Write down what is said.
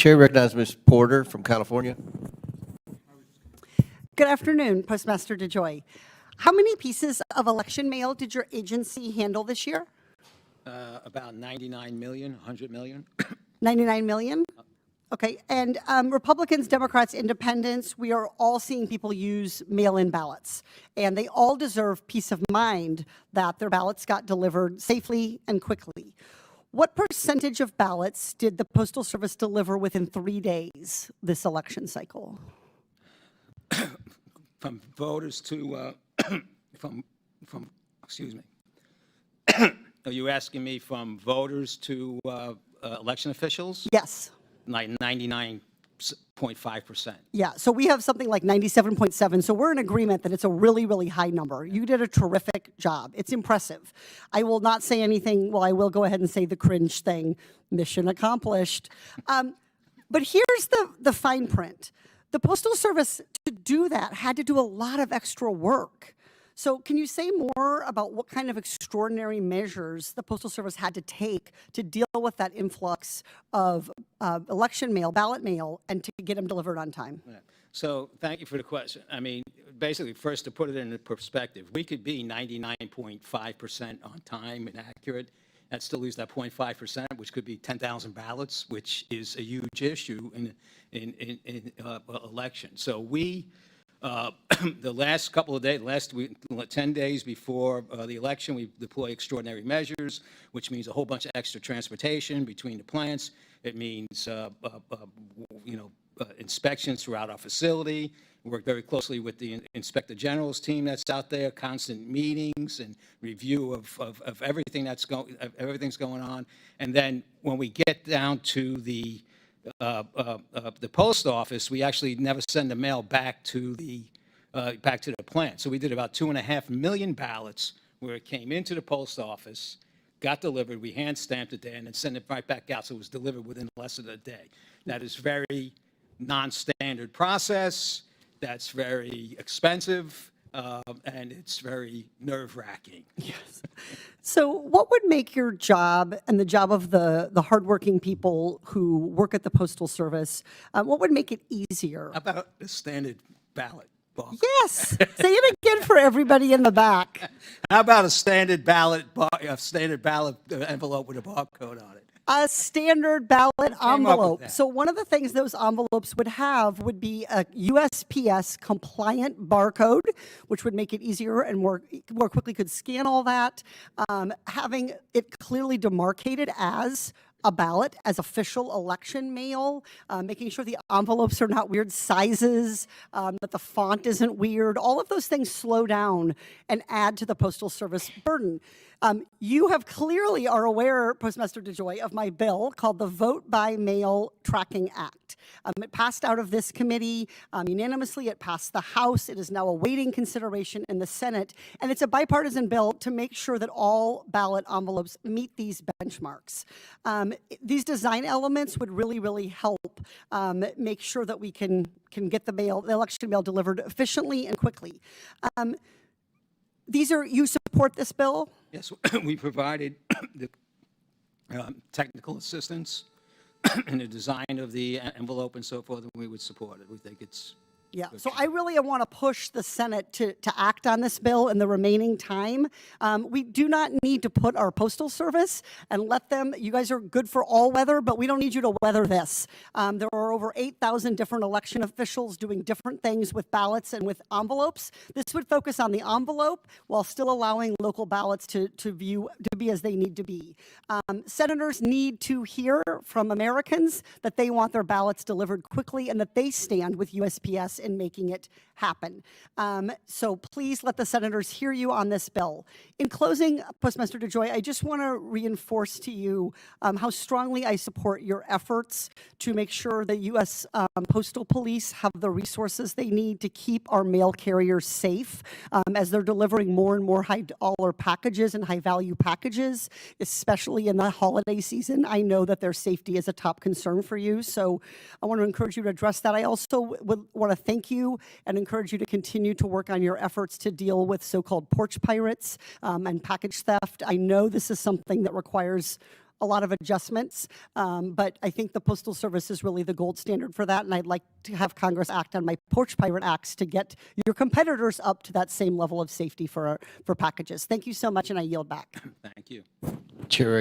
Chair recognizes Ms. Porter from California. Good afternoon, Postmaster DeJoy. How many pieces of election mail did your agency handle this year? About 99 million, 100 million. 99 million? Okay, and Republicans, Democrats, Independents, we are all seeing people use mail-in ballots, and they all deserve peace of mind that their ballots got delivered safely and quickly. What percentage of ballots did the Postal Service deliver within 3 days this election cycle? From voters to, excuse me. Are you asking me from voters to election officials? Yes. Like 99.5%. Yeah, so we have something like 97.7, so we're in agreement that it's a really, really high number. You did a terrific job. It's impressive. I will not say anything, well, I will go ahead and say the cringe thing, mission accomplished. But here's the fine print. The Postal Service, to do that, had to do a lot of extra work. So can you say more about what kind of extraordinary measures the Postal Service had to take to deal with that influx of election mail, ballot mail, and to get them delivered on time? Yeah. So thank you for the question. I mean, basically, first to put it into perspective, we could be 99.5% on time and accurate. That still leaves that 0.5%, which could be 10,000 ballots, which is a huge issue in election. So we, the last couple of days, last week, 10 days before the election, we deploy extraordinary measures, which means a whole bunch of extra transportation between the plants. It means, inspections throughout our facility. We work very closely with the Inspector General's team that's out there, constant meetings and review of everything everything's going on. And then when we get down to the post office, we actually never send the mail back to the plant. So we did about 2.5 million ballots where it came into the post office, got delivered, we hand stamped it there, and then sent it right back out. So it was delivered within less than a day. That is very non-standard process. That's very expensive, and it's very nerve-wracking. Yes. So what would make your job and the job of the hardworking people who work at the Postal Service, what would make it easier? How about a standard ballot box? Yes. Say it again for everybody in the back. How about a standard ballot envelope with a barcode on it? A standard ballot envelope. So one of the things those envelopes would have would be a USPS compliant barcode, which would make it easier and more quickly could scan all that. Having it clearly demarcated as a ballot, as official election mail, making sure the envelopes are not weird sizes, that the font isn't weird. All of those things slow down and add to the Postal Service burden. You have clearly are aware, Postmaster DeJoy, of my bill called the Vote by Mail Tracking Act. It passed out of this committee unanimously. It passed the House. It is now awaiting consideration in the Senate. And it's a bipartisan bill to make sure that all ballot envelopes meet these benchmarks. These design elements would really, really help make sure that we can get the election mail delivered efficiently and quickly. You support this bill? Yes, we provided the technical assistance in the design of the envelope and so forth, and we would support it. We think it's Yeah, so I really want to push the Senate to act on this bill in the remaining time. We do not need to put our Postal Service and let them, you guys are good for all weather, but we don't need you to weather this. There are over 8,000 different election officials doing different things with ballots and with envelopes. This would focus on the envelope while still allowing local ballots to be as they need to be. Senators need to hear from Americans that they want their ballots delivered quickly and that they stand with USPS in making it happen. So please let the senators hear you on this bill. In closing, Postmaster DeJoy, I just want to reinforce to you how strongly I support your efforts to make sure that U.S. Postal Police have the resources they need to keep our mail carriers safe as they're delivering more and more high-dollar packages and high-value packages, especially in the holiday season. I know that their safety is a top concern for you, so I want to encourage you to address that. I also would want to thank you and encourage you to continue to work on your efforts to deal with so-called porch pirates and package theft. I know this is something that requires a lot of adjustments, but I think the Postal Service is really the gold standard for that, and I'd like to have Congress act on my Porch Pirate Acts to get your competitors up to that same level of safety for packages. Thank you so much, and I yield back. Thank you. Chair